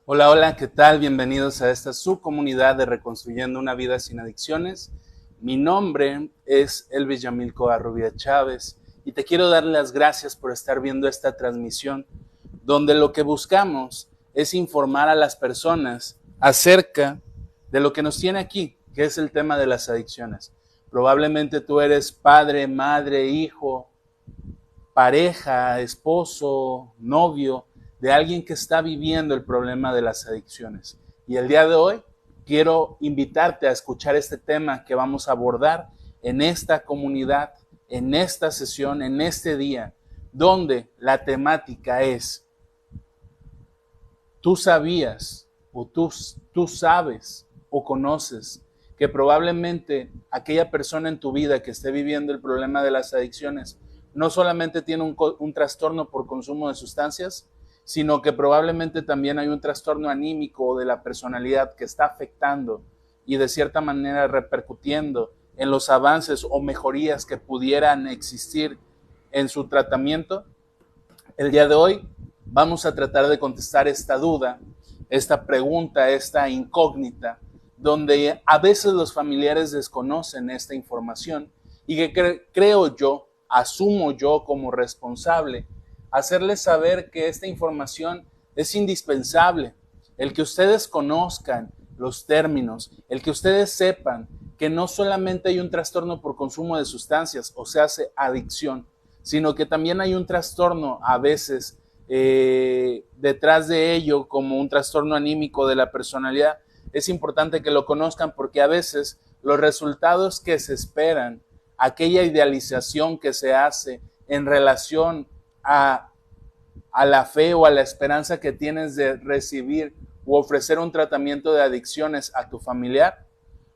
Hola, hola, ¿qué tal? Bienvenidos a esta subcomunidad de Reconstruyendo una Vida Sin Adicciones. Mi nombre es Elvis Yamil Covarrubia Chávez y te quiero dar las gracias por estar viendo esta transmisión, donde lo que buscamos es informar a las personas acerca de lo que nos tiene aquí, que es el tema de las adicciones. Probablemente tú eres padre, madre, hijo, pareja, esposo, novio de alguien que está viviendo el problema de las adicciones. Y el día de hoy quiero invitarte a escuchar este tema que vamos a abordar en esta comunidad, en esta sesión, en este día, donde la temática es, tú sabías o tú sabes o conoces que probablemente aquella persona en tu vida que esté viviendo el problema de las adicciones no solamente tiene un trastorno por consumo de sustancias, sino que probablemente también hay un trastorno anímico de la personalidad que está afectando y de cierta manera repercutiendo en los avances o mejorías que pudieran existir en su tratamiento. El día de hoy vamos a tratar de contestar esta duda, esta pregunta, esta incógnita, donde a veces los familiares desconocen esta información y que creo yo, asumo yo como responsable, hacerles saber que esta información es indispensable, el que ustedes conozcan los términos, el que ustedes sepan que no solamente hay un trastorno por consumo de sustancias, o sea, hace adicción, sino que también hay un trastorno a veces detrás de ello, como un trastorno anímico de la personalidad. Es importante que lo conozcan porque a veces los resultados que se esperan, aquella idealización que se hace en relación a la fe o a la esperanza que tienes de recibir o ofrecer un tratamiento de adicciones a tu familiar,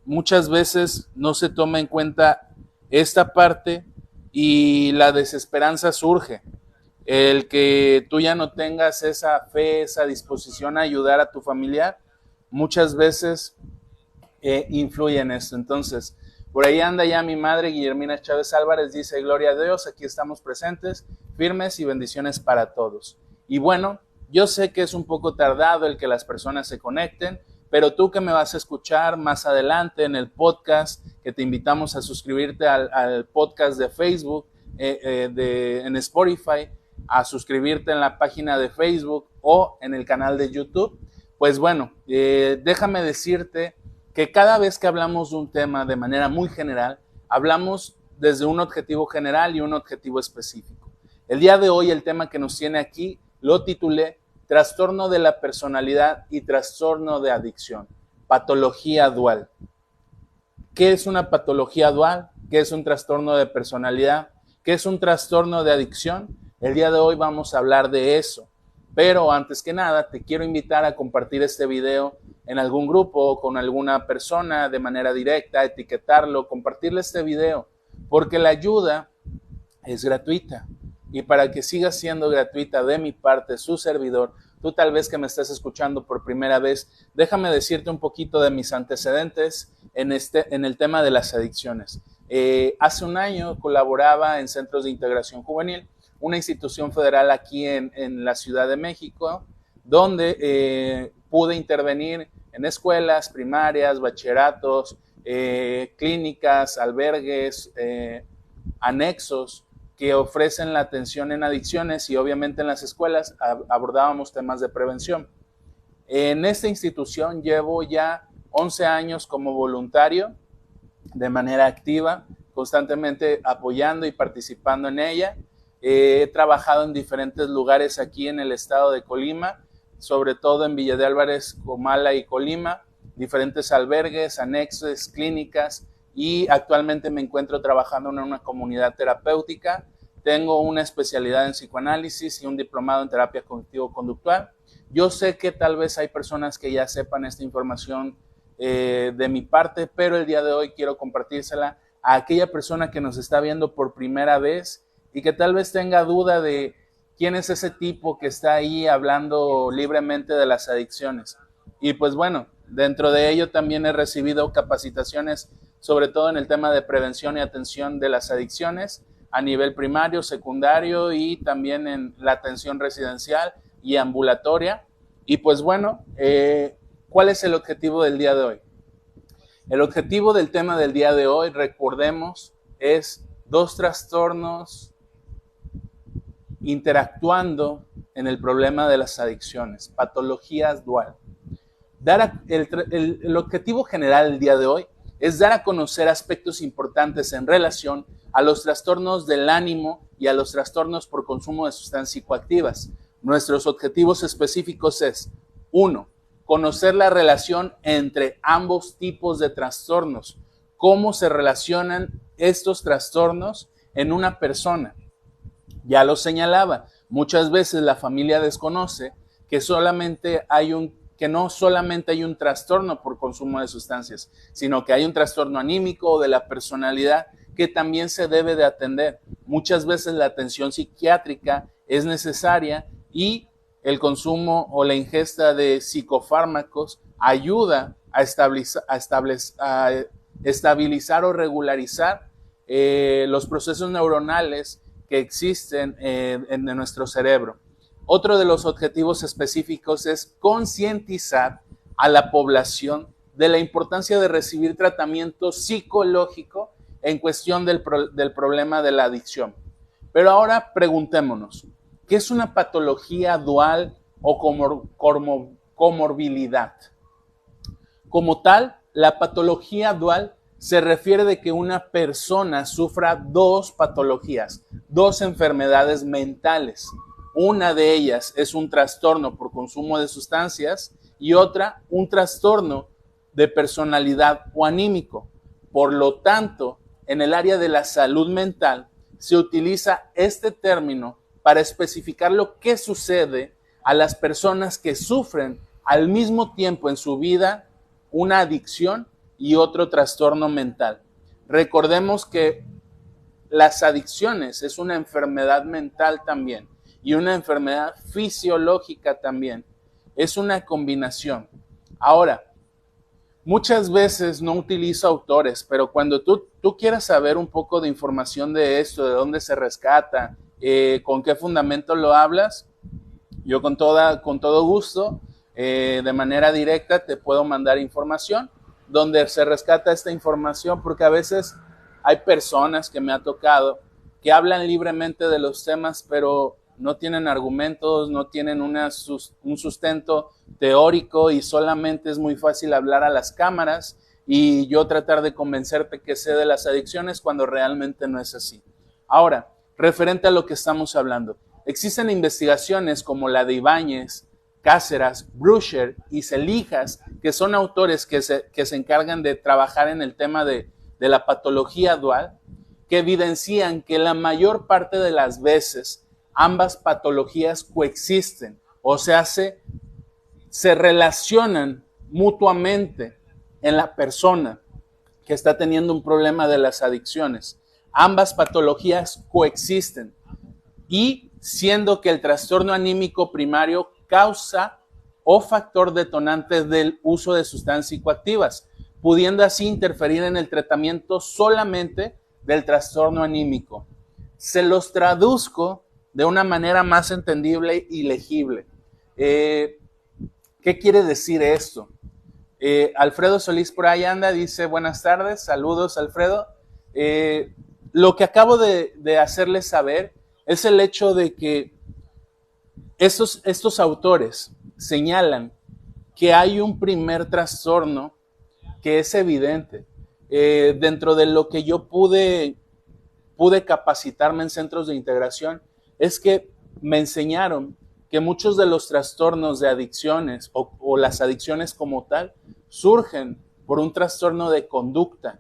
muchas veces no se toma en cuenta esta parte y la desesperanza surge. El que tú ya no tengas esa fe, esa disposición a ayudar a tu familiar, muchas veces influye en esto. Entonces, por ahí anda ya mi madre, Guillermina Chávez Álvarez, dice, gloria a Dios, aquí estamos presentes, firmes y bendiciones para todos. Y bueno, yo sé que es un poco tardado el que las personas se conecten, pero tú que me vas a escuchar más adelante en el podcast, que te invitamos a suscribirte al podcast de Facebook, en Spotify, a suscribirte en la página de Facebook o en el canal de YouTube, pues bueno, déjame decirte que cada vez que hablamos de un tema de manera muy general, hablamos desde un objetivo general y un objetivo específico. El día de hoy el tema que nos tiene aquí lo titulé Trastorno de la personalidad y trastorno de adicción, patología dual. ¿Qué es una patología dual? ¿Qué es un trastorno de personalidad? ¿Qué es un trastorno de adicción? El día de hoy vamos a hablar de eso. Pero antes que nada, te quiero invitar a compartir este video en algún grupo, con alguna persona de manera directa, etiquetarlo, compartirle este video, porque la ayuda es gratuita. Y para que siga siendo gratuita de mi parte, su servidor, tú tal vez que me estás escuchando por primera vez, déjame decirte un poquito de mis antecedentes en el tema de las adicciones. Hace un año colaboraba en Centros de Integración Juvenil, una institución federal aquí en la Ciudad de México, donde pude intervenir en escuelas primarias, bachilleratos, clínicas, albergues, anexos que ofrecen la atención en adicciones y obviamente en las escuelas abordábamos temas de prevención. En esta institución llevo ya 11 años como voluntario de manera activa, constantemente apoyando y participando en ella. He trabajado en diferentes lugares aquí en el estado de Colima, sobre todo en Villa de Álvarez, Comala y Colima, diferentes albergues, anexos, clínicas, y actualmente me encuentro trabajando en una comunidad terapéutica. Tengo una especialidad en psicoanálisis y un diplomado en terapia cognitivo-conductual. Yo sé que tal vez hay personas que ya sepan esta información de mi parte, pero el día de hoy quiero compartírsela a aquella persona que nos está viendo por primera vez y que tal vez tenga duda de quién es ese tipo que está ahí hablando libremente de las adicciones. Y pues bueno, dentro de ello también he recibido capacitaciones, sobre todo en el tema de prevención y atención de las adicciones a nivel primario, secundario y también en la atención residencial y ambulatoria. Y pues bueno, ¿cuál es el objetivo del día de hoy? El objetivo del tema del día de hoy, recordemos, es 2 trastornos interactuando en el problema de las adicciones, patologías dual. El objetivo general del día de hoy es dar a conocer aspectos importantes en relación a los trastornos del ánimo y a los trastornos por consumo de sustancias psicoactivas. Nuestros objetivos específicos es: 1. Conocer la relación entre ambos tipos de trastornos, cómo se relacionan estos trastornos en una persona. Ya lo señalaba, muchas veces la familia desconoce que no solamente hay un trastorno por consumo de sustancias, sino que hay un trastorno anímico o de la personalidad que también se debe de atender. Muchas veces la atención psiquiátrica es necesaria y el consumo o la ingesta de psicofármacos ayuda a estabilizar o regularizar los procesos neuronales que existen en nuestro cerebro. Otro de los objetivos específicos es concientizar a la población de la importancia de recibir tratamiento psicológico en cuestión del problema de la adicción. Pero ahora preguntémonos, ¿qué es una patología dual o comorbilidad? Como tal, la patología dual se refiere de que una persona sufra 2 patologías, 2 enfermedades mentales. Una de ellas es un trastorno por consumo de sustancias y otra un trastorno de personalidad o anímico. Por lo tanto, en el área de la salud mental se utiliza este término para especificar lo que sucede a las personas que sufren al mismo tiempo en su vida una adicción y otro trastorno mental. Recordemos que las adicciones es una enfermedad mental también y una enfermedad fisiológica también. Es una combinación. Ahora, muchas veces no utilizo autores, pero cuando tú quieras saber un poco de información de esto, de dónde se rescata, con qué fundamento lo hablas, yo con todo gusto, de manera directa, te puedo mandar información donde se rescata esta información, porque a veces hay personas que me ha tocado que hablan libremente de los temas, pero no tienen argumentos, no tienen un sustento teórico y solamente es muy fácil hablar a las cámaras y yo tratar de convencerte que sé de las adicciones cuando realmente no es así. Ahora, referente a lo que estamos hablando, existen investigaciones como la de Ibáñez, Cáceres, Brusher y Selijas, que son autores que se encargan de trabajar en el tema de la patología dual, que evidencian que la mayor parte de las veces ambas patologías coexisten, o sea, se relacionan mutuamente en la persona que está teniendo un problema de las adicciones. Ambas patologías coexisten y siendo que el trastorno anímico primario causa o factor detonante del uso de sustancias psicoactivas, pudiendo así interferir en el tratamiento solamente del trastorno anímico. Se los traduzco de una manera más entendible y legible. ¿Qué quiere decir esto? Alfredo Solís por ahí anda, dice buenas tardes, saludos Alfredo. Lo que acabo de hacerles saber es el hecho de que estos autores señalan que hay un primer trastorno que es evidente. Dentro de lo que yo pude capacitarme en centros de integración, es que me enseñaron que muchos de los trastornos de adicciones o las adicciones como tal surgen por un trastorno de conducta.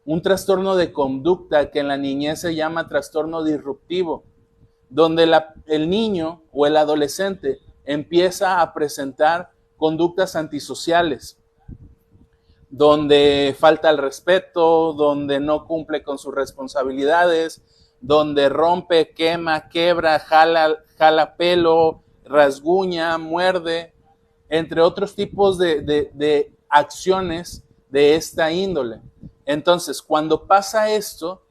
Un trastorno de conducta que en la niñez se llama trastorno disruptivo, donde el niño o el adolescente empieza a presentar conductas antisociales, donde falta el respeto, donde no cumple con sus responsabilidades, donde rompe, quema, quebra, jala pelo, rasguña, muerde, entre otros tipos de acciones de esta índole. Entonces, cuando pasa esto,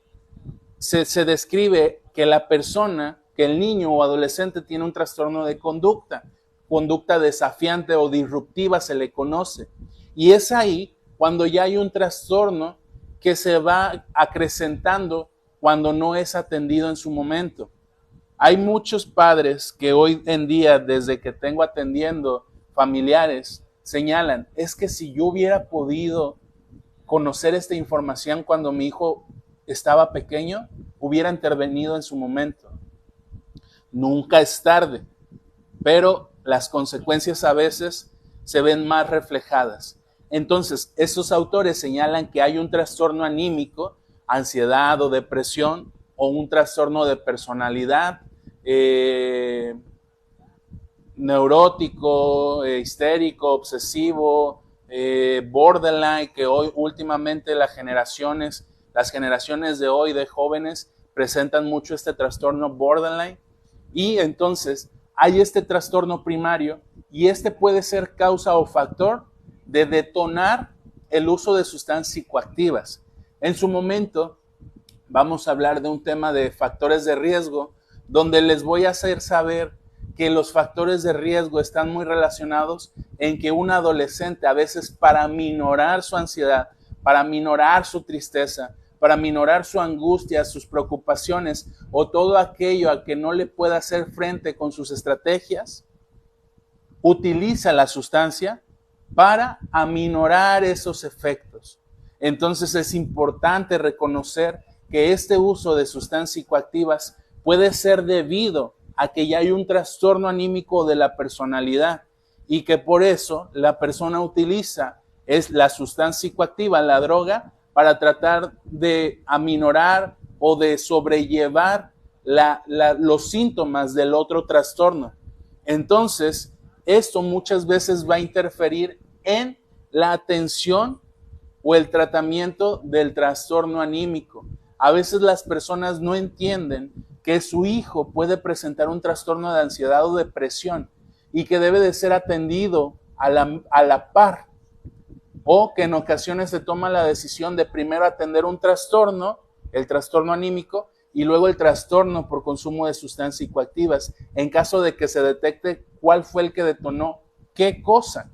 se describe que la persona, que el niño o adolescente tiene un trastorno de conducta. conducta desafiante o disruptiva se le conoce. Y es ahí cuando ya hay un trastorno que se va acrecentando cuando no es atendido en su momento. Hay muchos padres que hoy en día, desde que tengo atendiendo familiares, señalan, es que si yo hubiera podido conocer esta información cuando mi hijo estaba pequeño, hubiera intervenido en su momento. Nunca es tarde, pero las consecuencias a veces se ven más reflejadas. Entonces, estos autores señalan que hay un trastorno anímico, ansiedad o depresión, o un trastorno de personalidad, neurótico, histérico, obsesivo, borderline, que hoy últimamente las generaciones de hoy de jóvenes presentan mucho este trastorno borderline. Y entonces hay este trastorno primario y este puede ser causa o factor de detonar el uso de sustancias psicoactivas. En su momento vamos a hablar de un tema de factores de riesgo, donde les voy a hacer saber que los factores de riesgo están muy relacionados en que un adolescente a veces, para minorar su ansiedad, para minorar su tristeza, para minorar su angustia, sus preocupaciones o todo aquello a que no le pueda hacer frente con sus estrategias, utiliza la sustancia para aminorar esos efectos. Entonces es importante reconocer que este uso de sustancias psicoactivas puede ser debido a que ya hay un trastorno anímico de la personalidad y que por eso la persona utiliza la sustancia psicoactiva, la droga, para tratar de aminorar o de sobrellevar los síntomas del otro trastorno. Entonces, esto muchas veces va a interferir en la atención o el tratamiento del trastorno anímico. A veces las personas no entienden que su hijo puede presentar un trastorno de ansiedad o depresión y que debe de ser atendido a la par, o que en ocasiones se toma la decisión de primero atender un trastorno, el trastorno anímico, y luego el trastorno por consumo de sustancias psicoactivas, en caso de que se detecte cuál fue el que detonó qué cosa.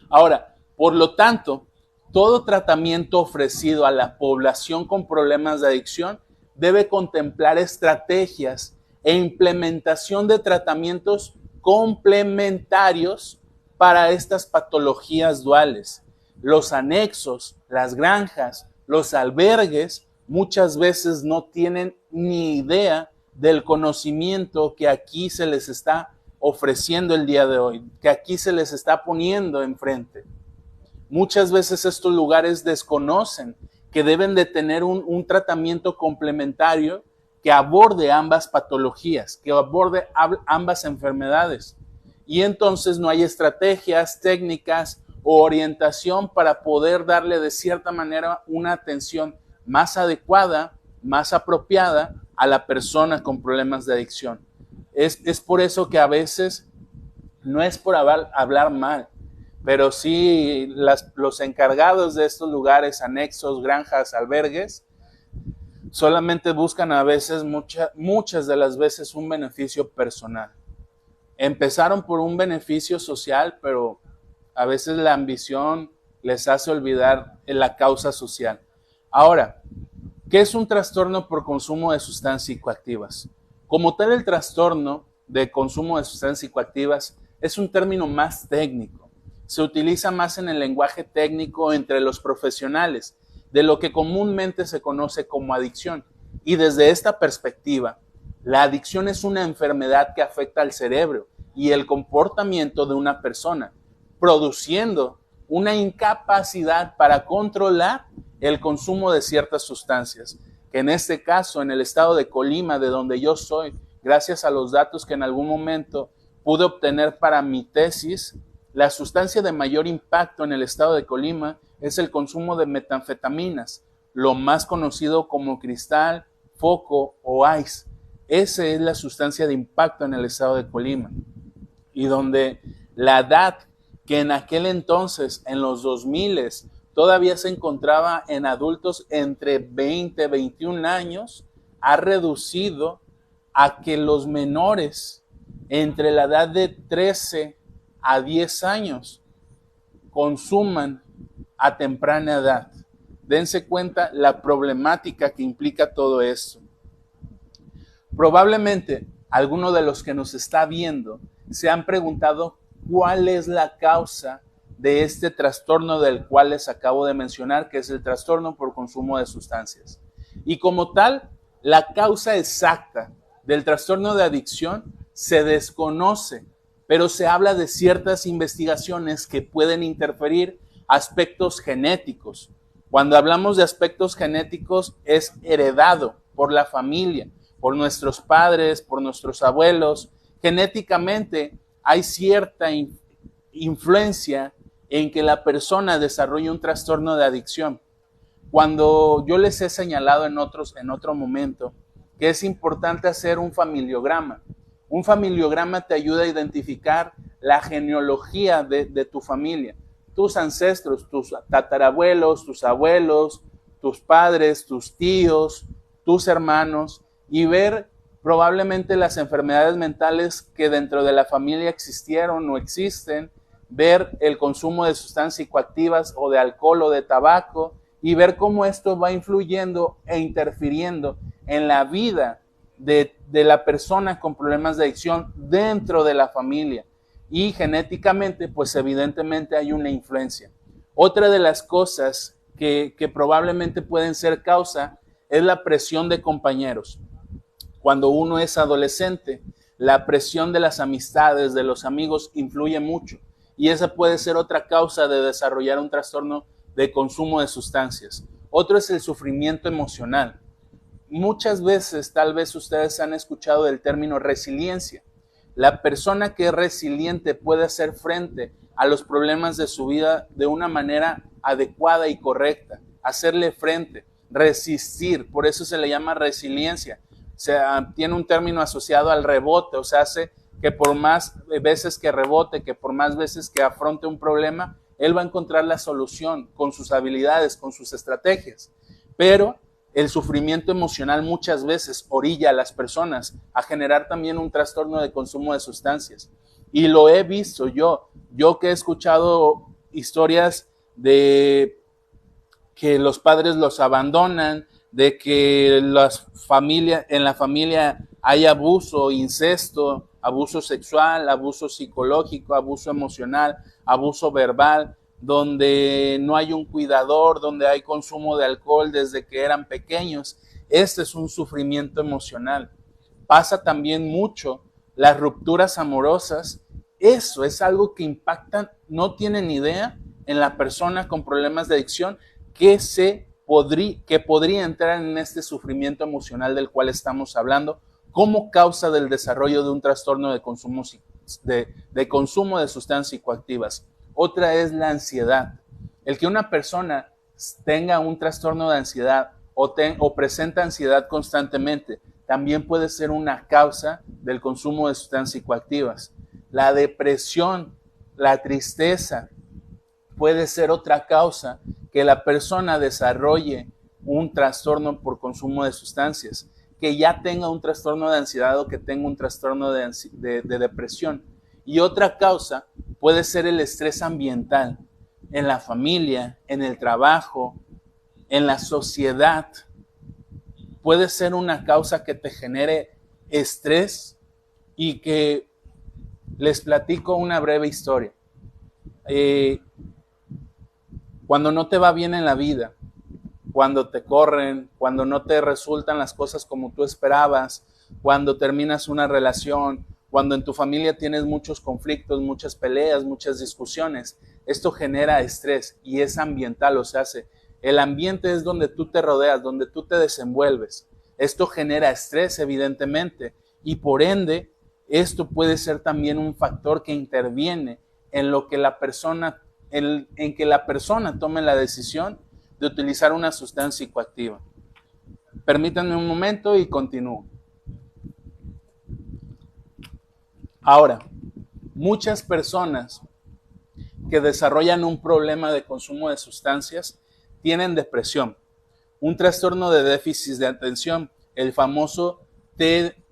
Ahora, por lo tanto, todo tratamiento ofrecido a la población con problemas de adicción debe contemplar estrategias e implementación de tratamientos complementarios para estas patologías duales. Los anexos, las granjas, los albergues muchas veces no tienen ni idea del conocimiento que aquí se les está ofreciendo el día de hoy, que aquí se les está poniendo enfrente. Muchas veces estos lugares desconocen que deben de tener un tratamiento complementario que aborde ambas patologías, que aborde ambas enfermedades. Y entonces no hay estrategias, técnicas o orientación para poder darle de cierta manera una atención más adecuada, más apropiada a la persona con problemas de adicción. Es por eso que a veces no es por hablar mal, pero sí los encargados de estos lugares, anexos, granjas, albergues, solamente buscan a veces, muchas de las veces, un beneficio personal. Empezaron por un beneficio social, pero a veces la ambición les hace olvidar la causa social. Ahora, ¿qué es un trastorno por consumo de sustancias psicoactivas? Como tal, el trastorno de consumo de sustancias psicoactivas es un término más técnico. Se utiliza más en el lenguaje técnico entre los profesionales de lo que comúnmente se conoce como adicción. Y desde esta perspectiva, la adicción es una enfermedad que afecta al cerebro y el comportamiento de una persona, produciendo una incapacidad para controlar el consumo de ciertas sustancias, que en este caso, en el estado de Colima, de donde yo soy, gracias a los datos que en algún momento pude obtener para mi tesis, la sustancia de mayor impacto en el estado de Colima es el consumo de metanfetaminas, lo más conocido como cristal, foco o ice. Esa es la sustancia de impacto en el estado de Colima. Y donde la edad que en aquel entonces, en los 2000, todavía se encontraba en adultos entre 20 y 21 años, ha reducido a que los menores entre la edad de 13 a 10 años consuman a temprana edad. Dense cuenta la problemática que implica todo esto. Probablemente alguno de los que nos está viendo se han preguntado cuál es la causa de este trastorno del cual les acabo de mencionar, que es el trastorno por consumo de sustancias. Y como tal, la causa exacta del trastorno de adicción se desconoce, pero se habla de ciertas investigaciones que pueden interferir aspectos genéticos. Cuando hablamos de aspectos genéticos, es heredado por la familia, por nuestros padres, por nuestros abuelos. Genéticamente hay cierta influencia en que la persona desarrolle un trastorno de adicción. Cuando yo les he señalado en otro momento que es importante hacer un familiograma. Un familiograma te ayuda a identificar la genealogía de tu familia, tus ancestros, tus tatarabuelos, tus abuelos, tus padres, tus tíos, tus hermanos, y ver probablemente las enfermedades mentales que dentro de la familia existieron o existen, ver el consumo de sustancias psicoactivas o de alcohol o de tabaco, y ver cómo esto va influyendo e interfiriendo en la vida de la persona con problemas de adicción dentro de la familia. Y genéticamente, pues evidentemente hay una influencia. Otra de las cosas que probablemente pueden ser causa es la presión de compañeros. Cuando uno es adolescente, la presión de las amistades, de los amigos, influye mucho. Y esa puede ser otra causa de desarrollar un trastorno de consumo de sustancias. Otro es el sufrimiento emocional. Muchas veces, tal vez ustedes han escuchado del término resiliencia. La persona que es resiliente puede hacer frente a los problemas de su vida de una manera adecuada y correcta, hacerle frente, resistir, por eso se le llama resiliencia. O sea, tiene un término asociado al rebote, o sea, hace que por más veces que rebote, que por más veces que afronte un problema, él va a encontrar la solución con sus habilidades, con sus estrategias. Pero el sufrimiento emocional muchas veces orilla a las personas a generar también un trastorno de consumo de sustancias. Y lo he visto yo que he escuchado historias de que los padres los abandonan, de que en la familia hay abuso, incesto, abuso sexual, abuso psicológico, abuso emocional, abuso verbal, donde no hay un cuidador, donde hay consumo de alcohol desde que eran pequeños. Este es un sufrimiento emocional. Pasa también mucho las rupturas amorosas. Eso es algo que impacta, no tienen idea, en la persona con problemas de adicción que podría entrar en este sufrimiento emocional del cual estamos hablando como causa del desarrollo de un trastorno de consumo de sustancias psicoactivas. Otra es la ansiedad. El que una persona tenga un trastorno de ansiedad o presenta ansiedad constantemente también puede ser una causa del consumo de sustancias psicoactivas. La depresión, la tristeza puede ser otra causa que la persona desarrolle un trastorno por consumo de sustancias, que ya tenga un trastorno de ansiedad o que tenga un trastorno de depresión. Y otra causa puede ser el estrés ambiental en la familia, en el trabajo, en la sociedad. Puede ser una causa que te genere estrés y que les platico una breve historia. Cuando no te va bien en la vida, cuando te corren, cuando no te resultan las cosas como tú esperabas, cuando terminas una relación, cuando en tu familia tienes muchos conflictos, muchas peleas, muchas discusiones, esto genera estrés y es ambiental, o sea, el ambiente es donde tú te rodeas, donde tú te desenvuelves. Esto genera estrés, evidentemente, y por ende, esto puede ser también un factor que interviene en lo que la persona, en que la persona tome la decisión de utilizar una sustancia psicoactiva. Permítanme un momento y continúo. Ahora, muchas personas que desarrollan un problema de consumo de sustancias tienen depresión, un trastorno de déficit de atención, el famoso TDT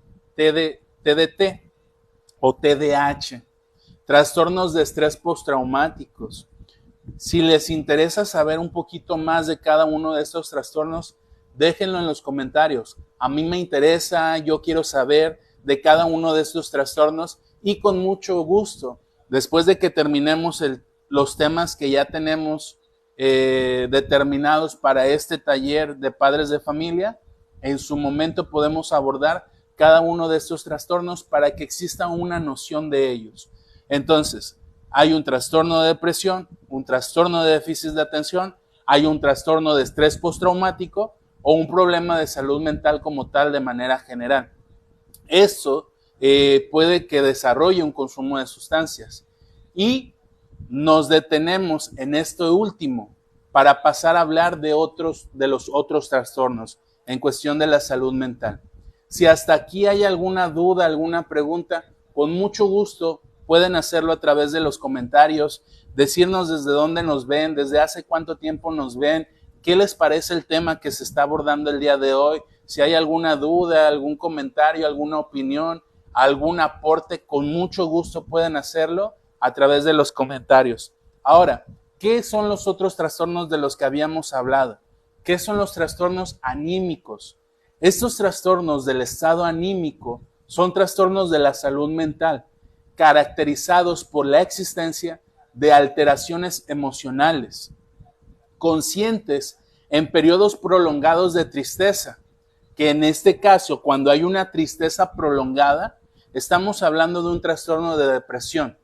o TDAH, trastornos de estrés postraumáticos. Si les interesa saber un poquito más de cada uno de estos trastornos, déjenlo en los comentarios. A mí me interesa, yo quiero saber de cada uno de estos trastornos y con mucho gusto, después de que terminemos los temas que ya tenemos determinados para este taller de padres de familia, en su momento podemos abordar cada uno de estos trastornos para que exista una noción de ellos. Entonces, hay un trastorno de depresión, un trastorno de déficit de atención, hay un trastorno de estrés postraumático o un problema de salud mental como tal de manera general. Eso puede que desarrolle un consumo de sustancias. Y nos detenemos en esto último para pasar a hablar de los otros trastornos en cuestión de la salud mental. Si hasta aquí hay alguna duda, alguna pregunta, con mucho gusto pueden hacerlo a través de los comentarios, decirnos desde dónde nos ven, desde hace cuánto tiempo nos ven, qué les parece el tema que se está abordando el día de hoy, si hay alguna duda, algún comentario, alguna opinión, algún aporte, con mucho gusto pueden hacerlo a través de los comentarios. Ahora, ¿qué son los otros trastornos de los que habíamos hablado? ¿Qué son los trastornos anímicos? Estos trastornos del estado anímico son trastornos de la salud mental, caracterizados por la existencia de alteraciones emocionales, conscientes en periodos prolongados de tristeza, que en este caso, cuando hay una tristeza prolongada, estamos hablando de un trastorno de depresión,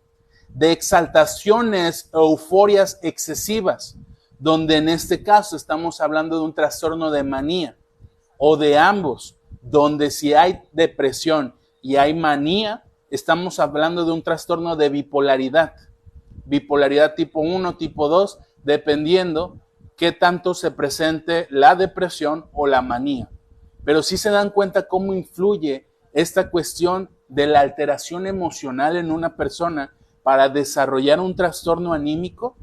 de exaltaciones, euforias excesivas, donde en este caso estamos hablando de un trastorno de manía, o de ambos, donde si hay depresión y hay manía, estamos hablando de un trastorno de bipolaridad tipo 1, tipo 2, dependiendo qué tanto se presente la depresión o la manía. Pero sí se dan cuenta cómo influye esta cuestión de la alteración emocional en una persona para desarrollar un trastorno anímico.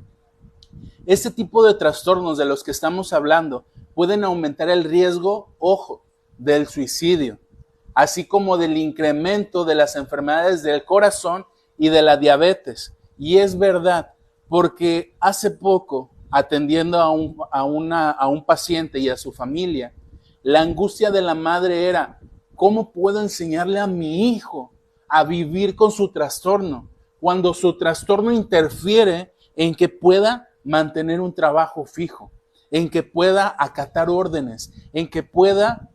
Este tipo de trastornos de los que estamos hablando pueden aumentar el riesgo, ojo, del suicidio, así como del incremento de las enfermedades del corazón y de la diabetes. Y es verdad, porque hace poco, atendiendo a un paciente y a su familia, la angustia de la madre era, ¿cómo puedo enseñarle a mi hijo a vivir con su trastorno cuando su trastorno interfiere en que pueda mantener un trabajo fijo, en que pueda acatar órdenes, en que pueda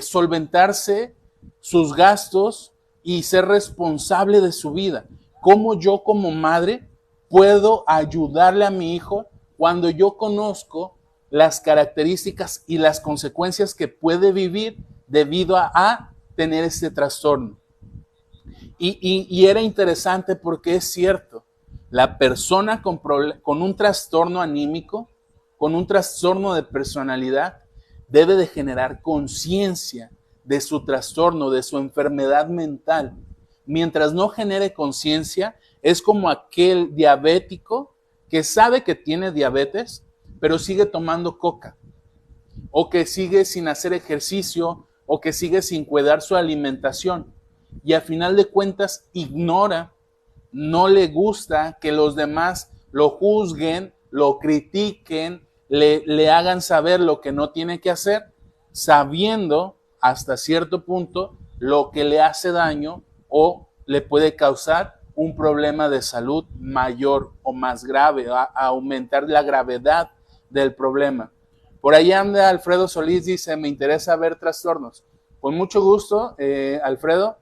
solventarse sus gastos y ser responsable de su vida? ¿Cómo yo como madre puedo ayudarle a mi hijo cuando yo conozco las características y las consecuencias que puede vivir debido a tener este trastorno? Y era interesante porque es cierto, la persona con un trastorno anímico, con un trastorno de personalidad, debe de generar conciencia de su trastorno, de su enfermedad mental. Mientras no genere conciencia, es como aquel diabético que sabe que tiene diabetes, pero sigue tomando coca, o que sigue sin hacer ejercicio, o que sigue sin cuidar su alimentación, y al final de cuentas ignora, no le gusta que los demás lo juzguen, lo critiquen, le hagan saber lo que no tiene que hacer, sabiendo hasta cierto punto lo que le hace daño o le puede causar un problema de salud mayor o más grave, a aumentar la gravedad del problema. Por ahí anda Alfredo Solís, dice, me interesa ver trastornos. Con mucho gusto, Alfredo,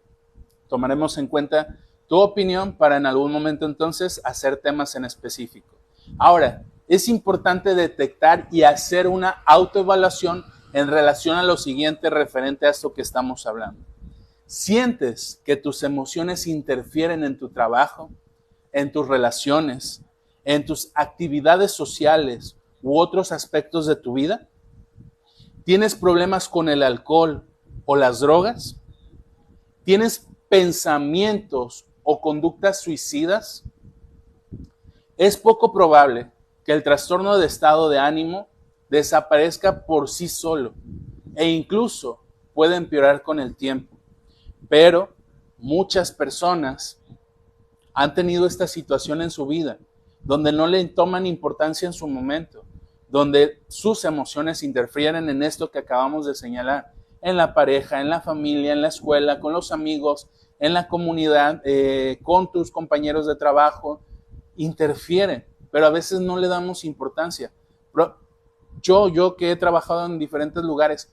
tomaremos en cuenta tu opinión para en algún momento entonces hacer temas en específico. Ahora, es importante detectar y hacer una autoevaluación en relación a lo siguiente referente a esto que estamos hablando. ¿Sientes que tus emociones interfieren en tu trabajo, en tus relaciones, en tus actividades sociales u otros aspectos de tu vida? ¿Tienes problemas con el alcohol o las drogas? ¿Tienes pensamientos o conductas suicidas? Es poco probable que el trastorno de estado de ánimo desaparezca por sí solo e incluso puede empeorar con el tiempo. Pero muchas personas han tenido esta situación en su vida, donde no le toman importancia en su momento, donde sus emociones interfieren en esto que acabamos de señalar, en la pareja, en la familia, en la escuela, con los amigos, en la comunidad, con tus compañeros de trabajo, interfieren, pero a veces no le damos importancia. Pero yo que he trabajado en diferentes lugares,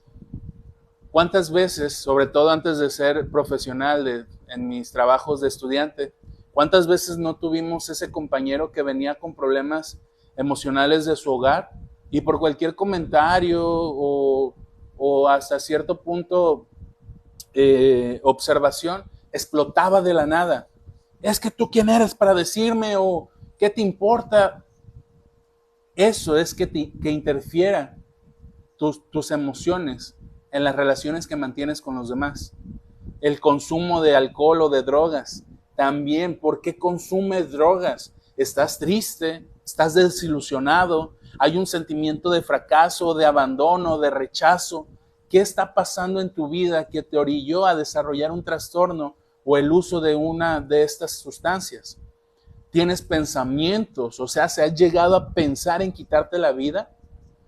¿cuántas veces, sobre todo antes de ser profesional, en mis trabajos de estudiante, cuántas veces no tuvimos ese compañero que venía con problemas emocionales de su hogar y por cualquier comentario o hasta cierto punto observación, explotaba de la nada? Es que tú quién eres para decirme, o qué te importa. Eso es que interfiera tus emociones en las relaciones que mantienes con los demás. El consumo de alcohol o de drogas. También, ¿por qué consumes drogas? ¿Estás triste? ¿Estás desilusionado? ¿Hay un sentimiento de fracaso, de abandono, de rechazo? ¿Qué está pasando en tu vida que te orilló a desarrollar un trastorno o el uso de una de estas sustancias? ¿Tienes pensamientos? O sea, ¿se has llegado a pensar en quitarte la vida?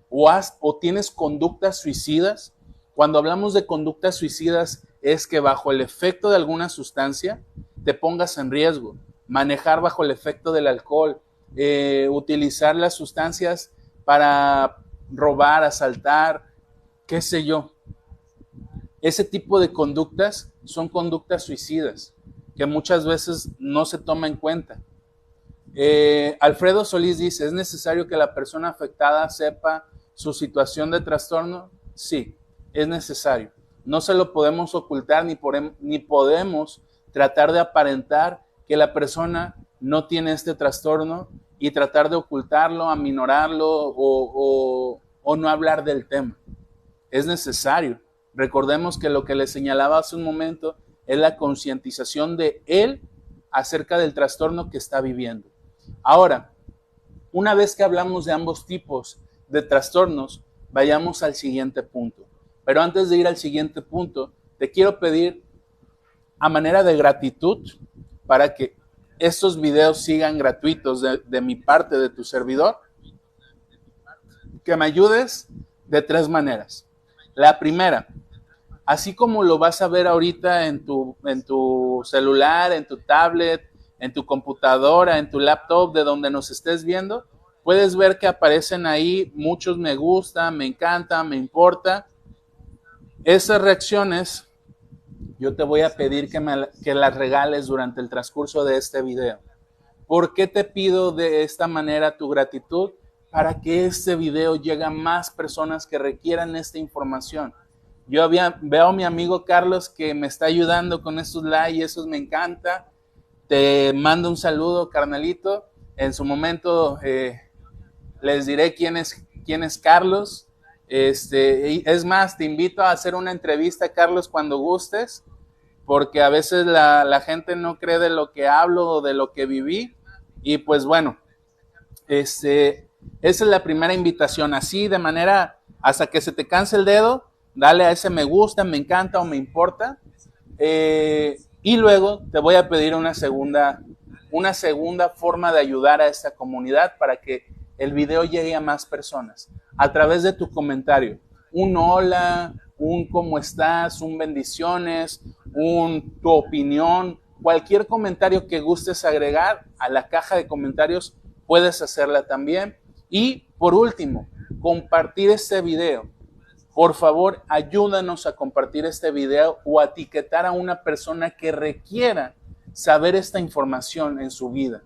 ¿O tienes conductas suicidas? Cuando hablamos de conductas suicidas es que bajo el efecto de alguna sustancia te pongas en riesgo. Manejar bajo el efecto del alcohol, utilizar las sustancias para robar, asaltar, qué sé yo. Ese tipo de conductas son conductas suicidas que muchas veces no se toma en cuenta. Alfredo Solís dice, ¿es necesario que la persona afectada sepa su situación de trastorno? Sí, es necesario. No se lo podemos ocultar ni podemos tratar de aparentar que la persona no tiene este trastorno y tratar de ocultarlo, aminorarlo o no hablar del tema. Es necesario. Recordemos que lo que le señalaba hace un momento es la concientización de él acerca del trastorno que está viviendo. Ahora, una vez que hablamos de ambos tipos de trastornos, vayamos al siguiente punto. Pero antes de ir al siguiente punto, te quiero pedir a manera de gratitud para que estos videos sigan gratuitos de mi parte, de tu servidor, que me ayudes de 3 maneras. La primera, así como lo vas a ver ahorita en tu celular, en tu tablet, en tu computadora, en tu laptop, de donde nos estés viendo, puedes ver que aparecen ahí muchos me gusta, me encanta, me importa. Esas reacciones yo te voy a pedir que las regales durante el transcurso de este video. ¿Por qué te pido de esta manera tu gratitud? Para que este video llegue a más personas que requieran esta información. Yo veo a mi amigo Carlos que me está ayudando con estos likes y eso me encanta. Te mando un saludo, carnalito. En su momento les diré quién es Carlos. Es más, te invito a hacer una entrevista, Carlos, cuando gustes, porque a veces la gente no cree de lo que hablo o de lo que viví. Y pues bueno, esa es la primera invitación. Así de manera, hasta que se te canse el dedo, dale a ese me gusta, me encanta o me importa. Y luego te voy a pedir una segunda forma de ayudar a esta comunidad para que el video llegue a más personas. A través de tu comentario. Un hola, un cómo estás, un bendiciones, tu opinión, cualquier comentario que gustes agregar a la caja de comentarios, puedes hacerla también. Y por último, compartir este video. Por favor, ayúdanos a compartir este video o a etiquetar a una persona que requiera saber esta información en su vida,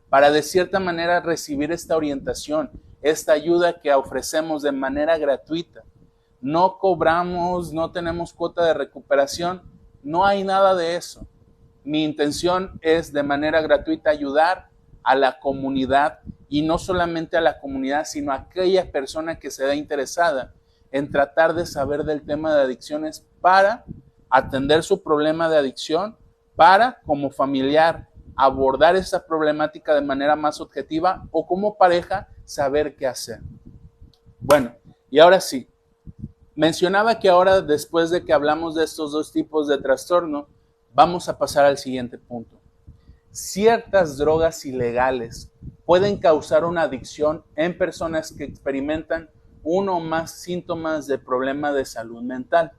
para de cierta manera recibir esta orientación, esta ayuda que ofrecemos de manera gratuita. No cobramos, no tenemos cuota de recuperación, no hay nada de eso. Mi intención es de manera gratuita ayudar a la comunidad, y no solamente a la comunidad, sino a aquella persona que se da interesada en tratar de saber del tema de adicciones para atender su problema de adicción, para como familiar abordar esa problemática de manera más objetiva, o como pareja saber qué hacer. Bueno, y ahora sí, mencionaba que ahora, después de que hablamos de estos dos tipos de trastorno, vamos a pasar al siguiente punto. ciertas drogas ilegales pueden causar una adicción en personas que experimentan uno o más síntomas de problema de salud mental.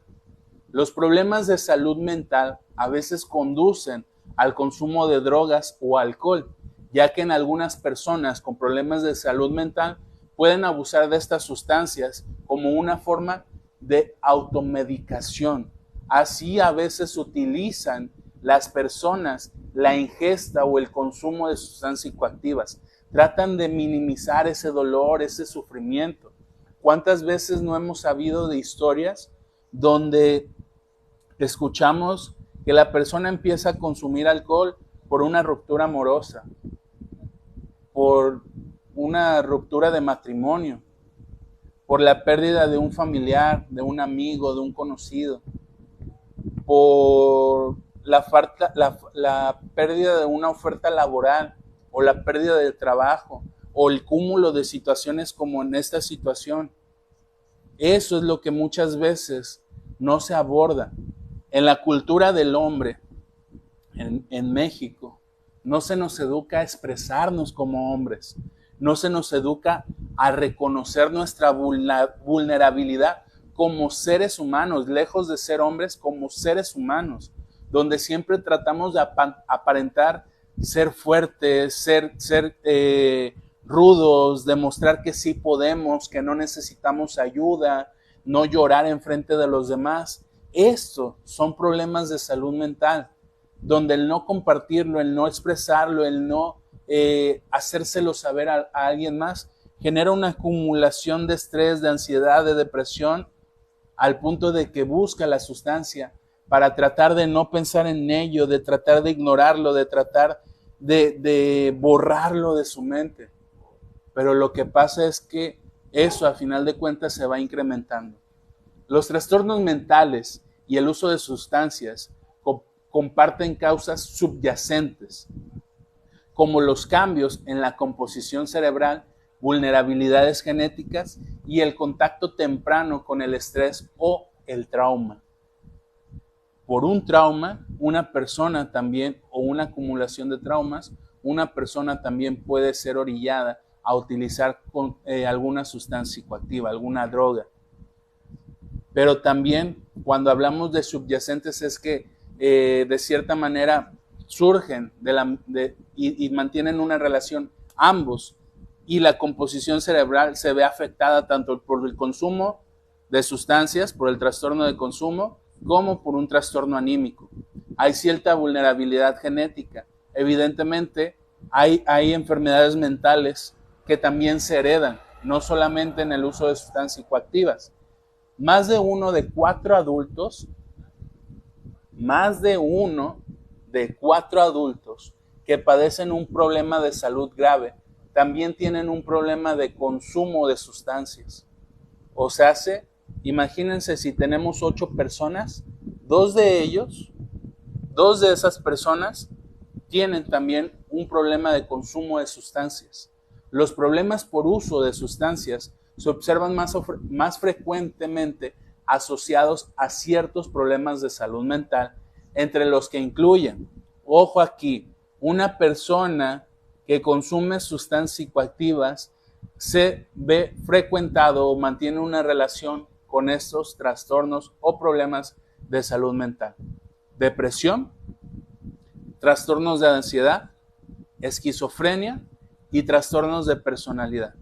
Los problemas de salud mental a veces conducen al consumo de drogas o alcohol, ya que en algunas personas con problemas de salud mental pueden abusar de estas sustancias como una forma de automedicación. Así a veces utilizan las personas la ingesta o el consumo de sustancias psicoactivas. Tratan de minimizar ese dolor, ese sufrimiento. ¿Cuántas veces no hemos sabido de historias donde escuchamos que la persona empieza a consumir alcohol por una ruptura amorosa, por una ruptura de matrimonio, por la pérdida de un familiar, de un amigo, de un conocido, por la pérdida de una oferta laboral o la pérdida del trabajo o el cúmulo de situaciones como en esta situación? Eso es lo que muchas veces no se aborda. En la cultura del hombre, en México, no se nos educa a expresarnos como hombres, no se nos educa a reconocer nuestra vulnerabilidad como seres humanos, lejos de ser hombres, como seres humanos, donde siempre tratamos de aparentar ser fuertes, ser rudos, demostrar que sí podemos, que no necesitamos ayuda, no llorar enfrente de los demás. Estos son problemas de salud mental, donde el no compartirlo, el no expresarlo, el no hacérselo saber a alguien más, genera una acumulación de estrés, de ansiedad, de depresión, al punto de que busca la sustancia para tratar de no pensar en ello, de tratar de ignorarlo, de tratar de borrarlo de su mente. Pero lo que pasa es que eso a final de cuentas se va incrementando. Los trastornos mentales y el uso de sustancias comparten causas subyacentes, como los cambios en la composición cerebral, vulnerabilidades genéticas y el contacto temprano con el estrés o el trauma. Por un trauma, una persona también, o una acumulación de traumas, una persona también puede ser orillada a utilizar alguna sustancia psicoactiva, alguna droga. Pero también cuando hablamos de subyacentes es que de cierta manera surgen y mantienen una relación ambos, y la composición cerebral se ve afectada tanto por el consumo de sustancias, por el trastorno de consumo, como por un trastorno anímico. Hay cierta vulnerabilidad genética. Evidentemente hay enfermedades mentales que también se heredan, no solamente en el uso de sustancias psicoactivas. Más de uno de cuatro adultos que padecen un problema de salud grave también tienen un problema de consumo de sustancias. O sea, imagínense si tenemos 8 personas, dos de esas personas tienen también un problema de consumo de sustancias. Los problemas por uso de sustancias se observan más frecuentemente asociados a ciertos problemas de salud mental, entre los que incluyen, ojo aquí, una persona que consume sustancias psicoactivas se ve frecuentado o mantiene una relación con estos trastornos o problemas de salud mental. Depresión, trastornos de ansiedad, esquizofrenia y trastornos de personalidad.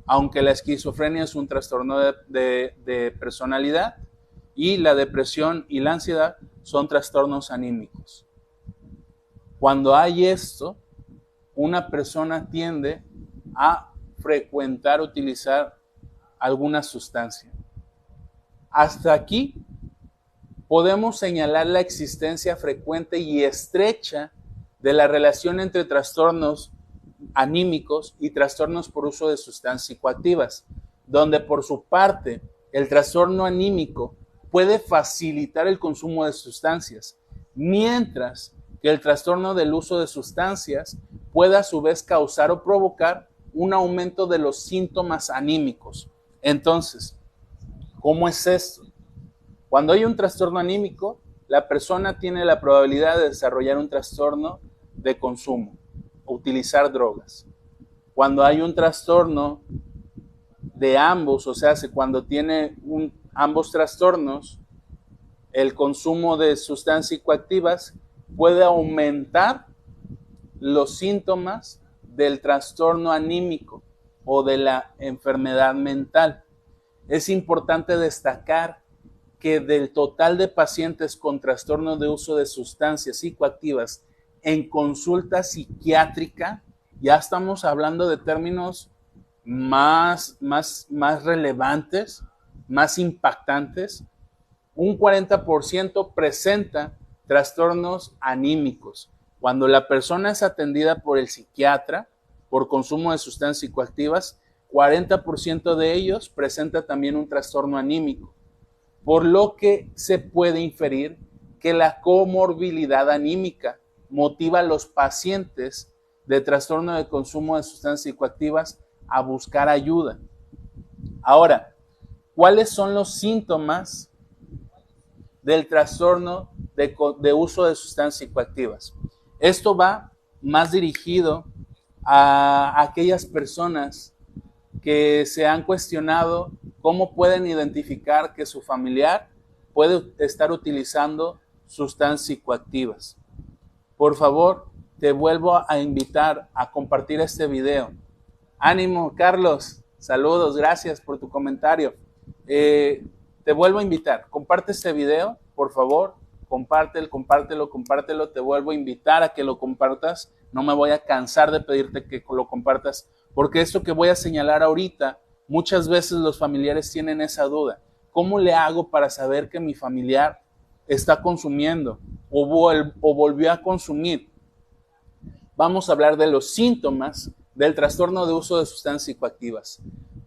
Aunque la esquizofrenia es un trastorno de personalidad y la depresión y la ansiedad son trastornos anímicos. Cuando hay esto, una persona tiende a frecuentar, utilizar alguna sustancia. Hasta aquí podemos señalar la existencia frecuente y estrecha de la relación entre trastornos anímicos y trastornos por uso de sustancias psicoactivas, donde por su parte el trastorno anímico puede facilitar el consumo de sustancias, mientras que el trastorno del uso de sustancias puede a su vez causar o provocar un aumento de los síntomas anímicos. Entonces, ¿cómo es esto? Cuando hay un trastorno anímico, la persona tiene la probabilidad de desarrollar un trastorno de consumo, utilizar drogas. Cuando hay un trastorno de ambos, o sea, cuando tiene ambos trastornos, el consumo de sustancias psicoactivas puede aumentar los síntomas del trastorno anímico o de la enfermedad mental. Es importante destacar que del total de pacientes con trastorno de uso de sustancias psicoactivas en consulta psiquiátrica, ya estamos hablando de términos más relevantes, más impactantes. Un 40% presenta trastornos anímicos. Cuando la persona es atendida por el psiquiatra por consumo de sustancias psicoactivas, 40% de ellos presenta también un trastorno anímico, por lo que se puede inferir que la comorbilidad anímica motiva a los pacientes de trastorno de consumo de sustancias psicoactivas a buscar ayuda. Ahora, ¿cuáles son los síntomas del trastorno de uso de sustancias psicoactivas? Esto va más dirigido a aquellas personas que se han cuestionado cómo pueden identificar que su familiar puede estar utilizando sustancias psicoactivas. Por favor, te vuelvo a invitar a compartir este video. Ánimo, Carlos. Saludos, gracias por tu comentario. Te vuelvo a invitar, comparte este video, por favor, compártelo, te vuelvo a invitar a que lo compartas, no me voy a cansar de pedirte que lo compartas, porque esto que voy a señalar ahorita, muchas veces los familiares tienen esa duda, ¿cómo le hago para saber que mi familiar está consumiendo o volvió a consumir? Vamos a hablar de los síntomas del trastorno de uso de sustancias psicoactivas.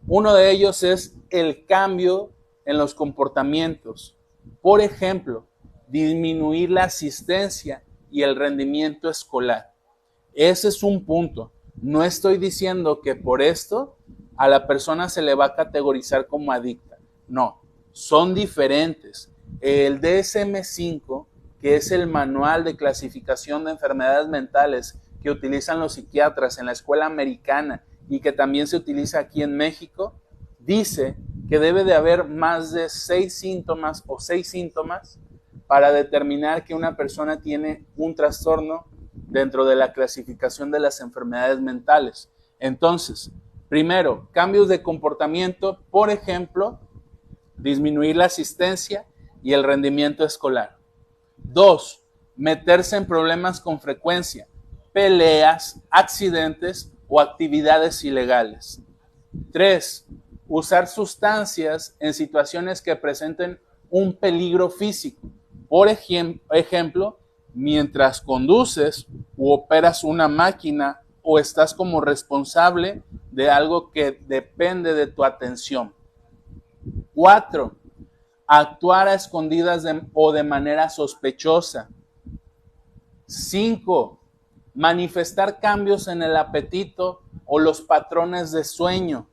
Uno de ellos es el cambio en los comportamientos. Por ejemplo, disminuir la asistencia y el rendimiento escolar. Ese es un punto. No estoy diciendo que por esto a la persona se le va a categorizar como adicta. No, son diferentes. El DSM-5, que es el manual de clasificación de enfermedades mentales que utilizan los psiquiatras en la escuela americana y que también se utiliza aquí en México, dice que debe de haber más de 6 síntomas para determinar que una persona tiene un trastorno dentro de la clasificación de las enfermedades mentales. Entonces, primero, cambios de comportamiento, por ejemplo, disminuir la asistencia y el rendimiento escolar. 2, meterse en problemas con frecuencia, peleas, accidentes o actividades ilegales. 3, usar sustancias en situaciones que presenten un peligro físico. Por ejemplo, mientras conduces u operas una máquina o estás como responsable de algo que depende de tu atención. 4, actuar a escondidas o de manera sospechosa. 5, manifestar cambios en el apetito o los patrones de sueño.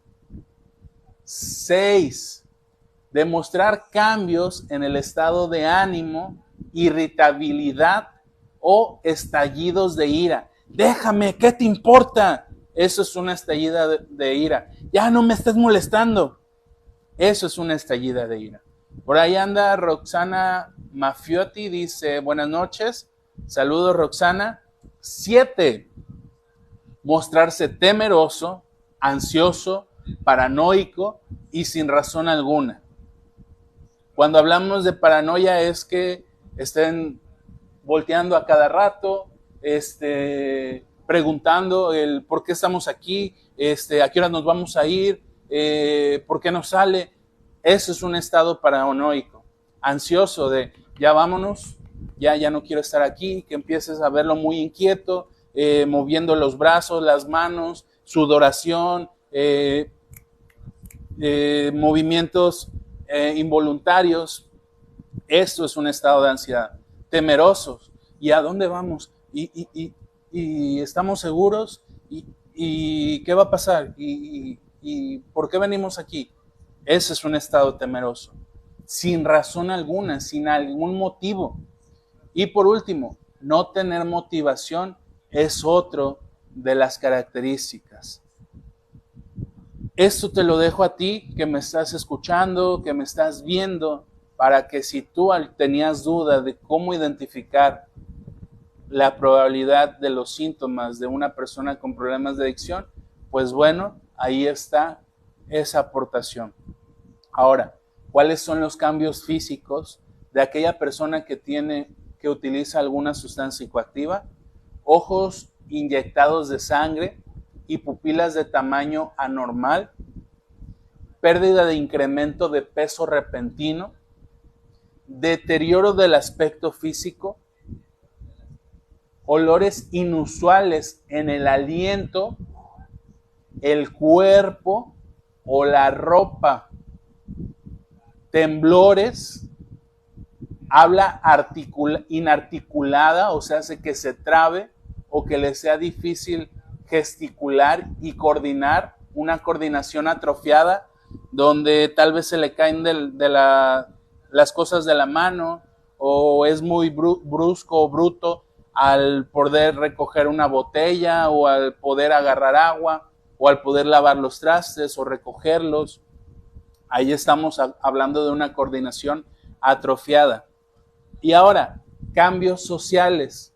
6, demostrar cambios en el estado de ánimo, irritabilidad o estallidos de ira. Déjame, ¿qué te importa? Eso es una estallida de ira. Ya no me estés molestando. Eso es una estallida de ira. Por ahí anda Roxana Mafiotti, dice, buenas noches. Saludos, Roxana. 7, mostrarse temeroso, ansioso, paranoico y sin razón alguna. Cuando hablamos de paranoia es que estén volteando a cada rato, preguntando el por qué estamos aquí, a qué hora nos vamos a ir, por qué no sale. Eso es un estado paranoico, ansioso de ya vámonos, ya no quiero estar aquí, que empieces a verlo muy inquieto, moviendo los brazos, las manos, sudoración, movimientos involuntarios. Esto es un estado de ansiedad. Temerosos. ¿Y a dónde vamos? ¿Y estamos seguros? ¿Y qué va a pasar? ¿Y por qué venimos aquí? Ese es un estado temeroso. Sin razón alguna, sin algún motivo. Y por último, no tener motivación es otro de las características. Esto te lo dejo a ti que me estás escuchando, que me estás viendo, para que si tú tenías duda de cómo identificar la probabilidad de los síntomas de una persona con problemas de adicción, pues bueno, ahí está esa aportación. Ahora, ¿cuáles son los cambios físicos de aquella persona que utiliza alguna sustancia psicoactiva? Ojos inyectados de sangre y pupilas de tamaño anormal, pérdida de incremento de peso repentino, deterioro del aspecto físico, olores inusuales en el aliento, el cuerpo o la ropa, temblores, habla inarticulada, o sea, hace que se trabe o que le sea difícil gesticular y coordinar, una coordinación atrofiada, donde tal vez se le caen las cosas de la mano, o es muy brusco o bruto al poder recoger una botella, o al poder agarrar agua, o al poder lavar los trastes o recogerlos. Ahí estamos hablando de una coordinación atrofiada. Y ahora, cambios sociales.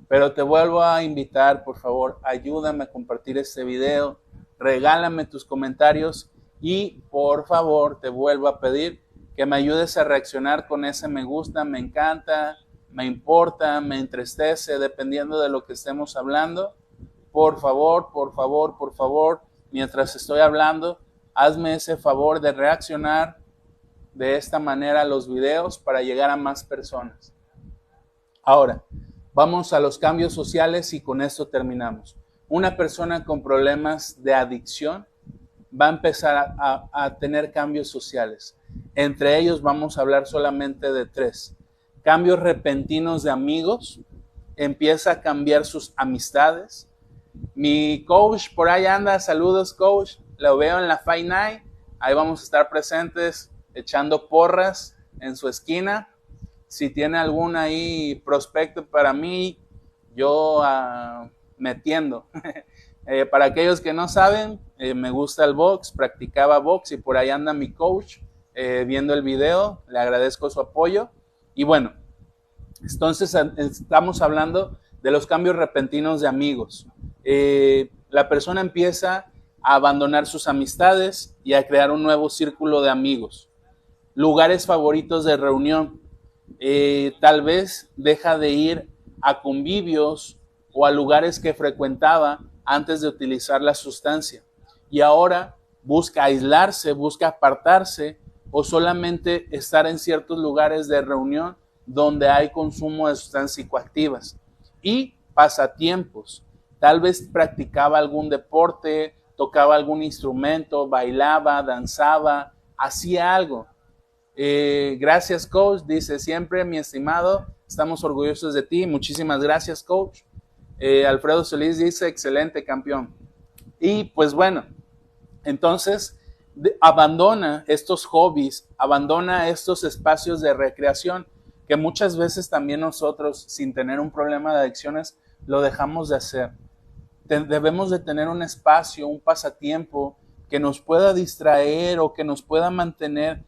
Pero te vuelvo a invitar, por favor, ayúdame a compartir este video, regálame tus comentarios y por favor te vuelvo a pedir que me ayudes a reaccionar con ese me gusta, me encanta, me importa, me entristece, dependiendo de lo que estemos hablando. Por favor, por favor, por favor, mientras estoy hablando, hazme ese favor de reaccionar de esta manera a los videos para llegar a más personas. Ahora, vamos a los cambios sociales y con esto terminamos. Una persona con problemas de adicción va a empezar a tener cambios sociales. Entre ellos vamos a hablar solamente de 3. Cambios repentinos de amigos, empieza a cambiar sus amistades. Mi coach por ahí anda, saludos coach, lo veo en la Fight Night, ahí vamos a estar presentes echando porras en su esquina. Si tiene algún ahí prospecto para mí, yo metiendo. Para aquellos que no saben, me gusta el box, practicaba box y por ahí anda mi coach viendo el video, le agradezco su apoyo. Y bueno, entonces estamos hablando de los cambios repentinos de amigos. La persona empieza a abandonar sus amistades y a crear un nuevo círculo de amigos. Lugares favoritos de reunión. Tal vez deja de ir a convivios o a lugares que frecuentaba antes de utilizar la sustancia y ahora busca aislarse, busca apartarse o solamente estar en ciertos lugares de reunión donde hay consumo de sustancias psicoactivas. Y pasatiempos, tal vez practicaba algún deporte, tocaba algún instrumento, bailaba, danzaba, hacía algo. Gracias coach, dice siempre mi estimado, estamos orgullosos de ti, muchísimas gracias coach. Alfredo Solís dice excelente campeón. Y pues bueno, entonces abandona estos hobbies, abandona estos espacios de recreación que muchas veces también nosotros sin tener un problema de adicciones lo dejamos de hacer. Debemos de tener un espacio, un pasatiempo que nos pueda distraer o que nos pueda mantener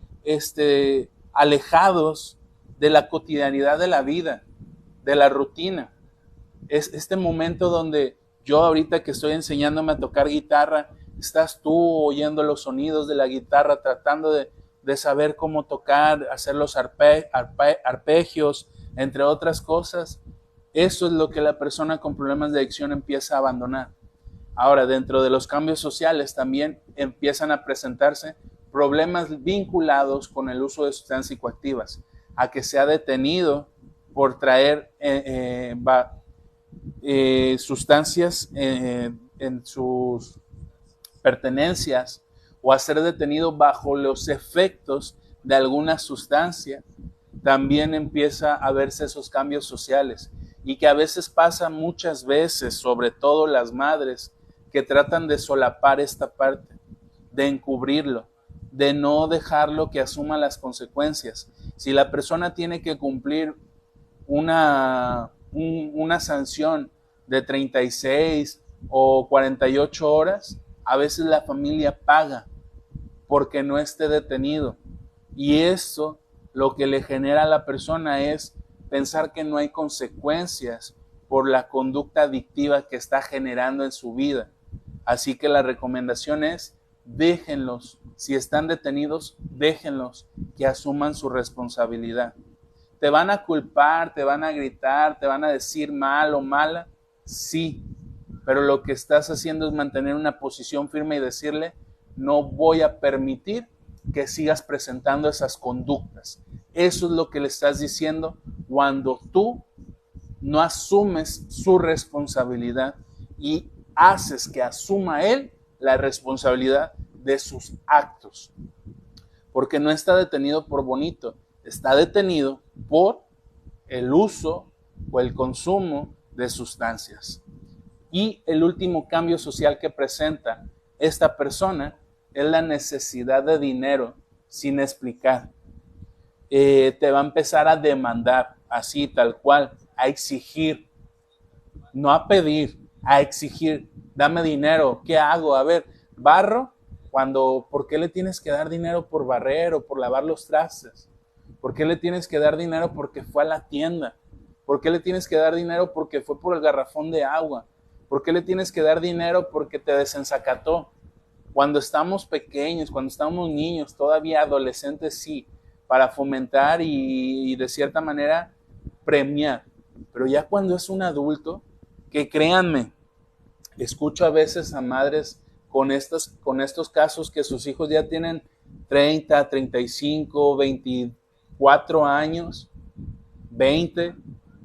alejados de la cotidianidad de la vida, de la rutina. Es este momento donde yo ahorita que estoy enseñándome a tocar guitarra, estás tú oyendo los sonidos de la guitarra, tratando de saber cómo tocar, hacer los arpegios, entre otras cosas. Eso es lo que la persona con problemas de adicción empieza a abandonar. Ahora, dentro de los cambios sociales también empiezan a presentarse problemas vinculados con el uso de sustancias psicoactivas, a que se ha detenido por traer sustancias en sus pertenencias o a ser detenido bajo los efectos de alguna sustancia. También empieza a verse esos cambios sociales y que a veces pasa muchas veces, sobre todo las madres, que tratan de solapar esta parte, de encubrirlo, de no dejarlo que asuma las consecuencias. Si la persona tiene que cumplir una sanción de 36 o 48 horas, a veces la familia paga porque no esté detenido. Y eso lo que le genera a la persona es pensar que no hay consecuencias por la conducta adictiva que está generando en su vida. Así que la recomendación es, déjenlos. Si están detenidos, déjenlos que asuman su responsabilidad. ¿Te van a culpar, te van a gritar, te van a decir mal o mala? Sí, pero lo que estás haciendo es mantener una posición firme y decirle, no voy a permitir que sigas presentando esas conductas. Eso es lo que le estás diciendo cuando tú no asumes su responsabilidad y haces que asuma él la responsabilidad de sus actos. Porque no está detenido por bonito, está detenido por el uso o el consumo de sustancias. Y el último cambio social que presenta esta persona es la necesidad de dinero sin explicar. Te va a empezar a demandar, así tal cual, a exigir, no a pedir, a exigir, dame dinero, ¿qué hago? A ver, barro, ¿por qué le tienes que dar dinero por barrer o por lavar los trastes? ¿Por qué le tienes que dar dinero porque fue a la tienda? ¿Por qué le tienes que dar dinero porque fue por el garrafón de agua? ¿Por qué le tienes que dar dinero porque te desensacató? Cuando estamos pequeños, cuando estamos niños, todavía adolescentes, sí, para fomentar y de cierta manera premiar. Pero ya cuando es un adulto, que créanme, escucho a veces a madres con estos casos que sus hijos ya tienen 30, 35, 24 años, 20,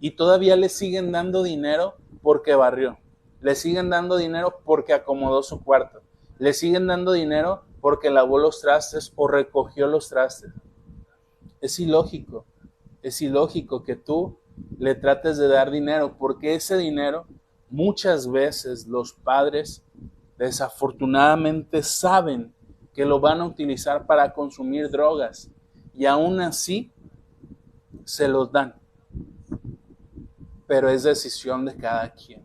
y todavía le siguen dando dinero porque barrió. Le siguen dando dinero porque acomodó su cuarto. Le siguen dando dinero porque lavó los trastes o recogió los trastes. Es ilógico que tú le trates de dar dinero, porque ese dinero muchas veces los padres desafortunadamente saben que lo van a utilizar para consumir drogas y aún así se los dan. Pero es decisión de cada quien.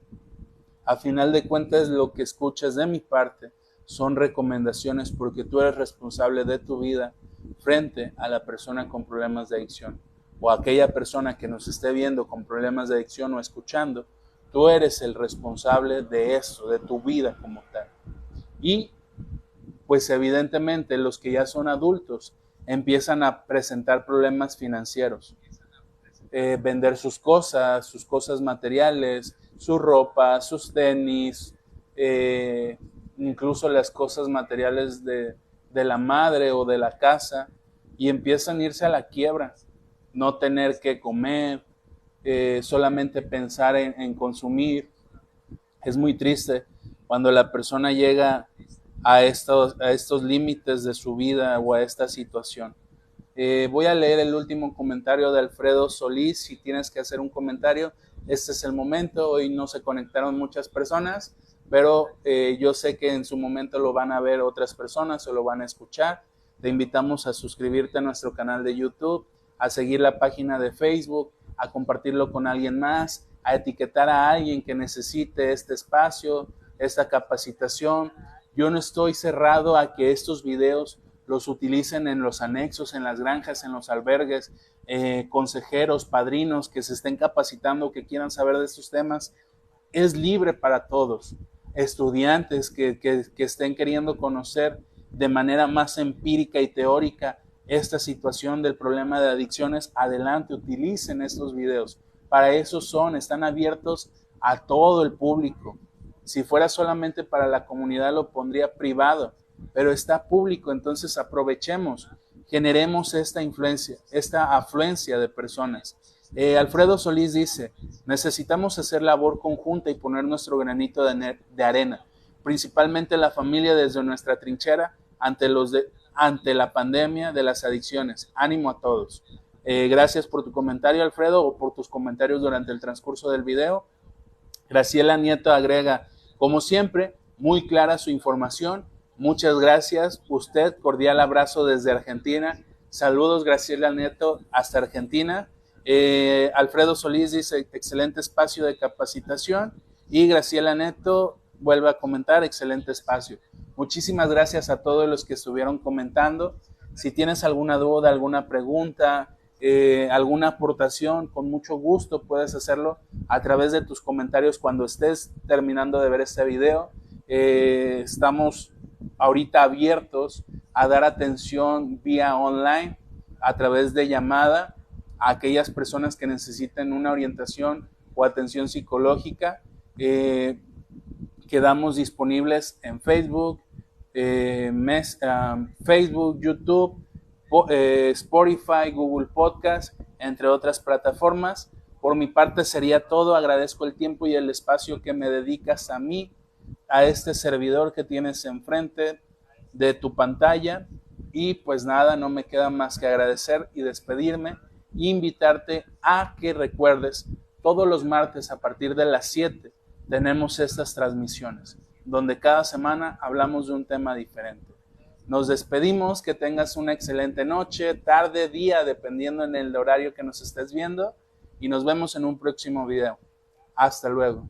A final de cuentas, lo que escuchas de mi parte son recomendaciones porque tú eres responsable de tu vida frente a la persona con problemas de adicción o aquella persona que nos esté viendo con problemas de adicción o escuchando. Tú eres el responsable de eso, de tu vida como tal. Y pues evidentemente los que ya son adultos empiezan a presentar problemas financieros. Vender sus cosas materiales, su ropa, sus tenis, incluso las cosas materiales de la madre o de la casa, y empiezan a irse a la quiebra, no tener que comer, solamente pensar en consumir. Es muy triste cuando la persona llega a estos límites de su vida o a esta situación. Voy a leer el último comentario de Alfredo Solís. Si tienes que hacer un comentario, este es el momento. Hoy no se conectaron muchas personas, pero yo sé que en su momento lo van a ver otras personas o lo van a escuchar. Te invitamos a suscribirte a nuestro canal de YouTube, a seguir la página de Facebook, a compartirlo con alguien más, a etiquetar a alguien que necesite este espacio, esta capacitación. Yo no estoy cerrado a que estos videos los utilicen en los anexos, en las granjas, en los albergues, consejeros, padrinos que se estén capacitando, que quieran saber de estos temas. Es libre para todos. Estudiantes que estén queriendo conocer de manera más empírica y teórica esta situación del problema de adicciones, adelante, utilicen estos videos. Para eso están abiertos a todo el público. Si fuera solamente para la comunidad lo pondría privado, pero está público, entonces aprovechemos, generemos esta influencia, esta afluencia de personas. Alfredo Solís dice, necesitamos hacer labor conjunta y poner nuestro granito de arena, principalmente la familia desde nuestra trinchera ante la pandemia de las adicciones. Ánimo a todos. Gracias por tu comentario, Alfredo, o por tus comentarios durante el transcurso del video. Graciela Nieto agrega, como siempre, muy clara su información. Muchas gracias. Usted, cordial abrazo desde Argentina. Saludos, Graciela Nieto, hasta Argentina. Alfredo Solís dice, excelente espacio de capacitación. Y Graciela Neto vuelve a comentar, excelente espacio. Muchísimas gracias a todos los que estuvieron comentando. Si tienes alguna duda, alguna pregunta, alguna aportación, con mucho gusto puedes hacerlo a través de tus comentarios cuando estés terminando de ver este video. Estamos ahorita abiertos a dar atención vía online a través de llamada a aquellas personas que necesiten una orientación o atención psicológica. Quedamos disponibles en Facebook, Facebook, YouTube, Spotify, Google Podcast, entre otras plataformas. Por mi parte sería todo. Agradezco el tiempo y el espacio que me dedicas a mí, a este servidor que tienes enfrente de tu pantalla. Y pues nada, no me queda más que agradecer y despedirme e invitarte a que recuerdes, todos los martes a partir de las 7 tenemos estas transmisiones, donde cada semana hablamos de un tema diferente. Nos despedimos, que tengas una excelente noche, tarde, día, dependiendo en el horario que nos estés viendo, y nos vemos en un próximo video. Hasta luego.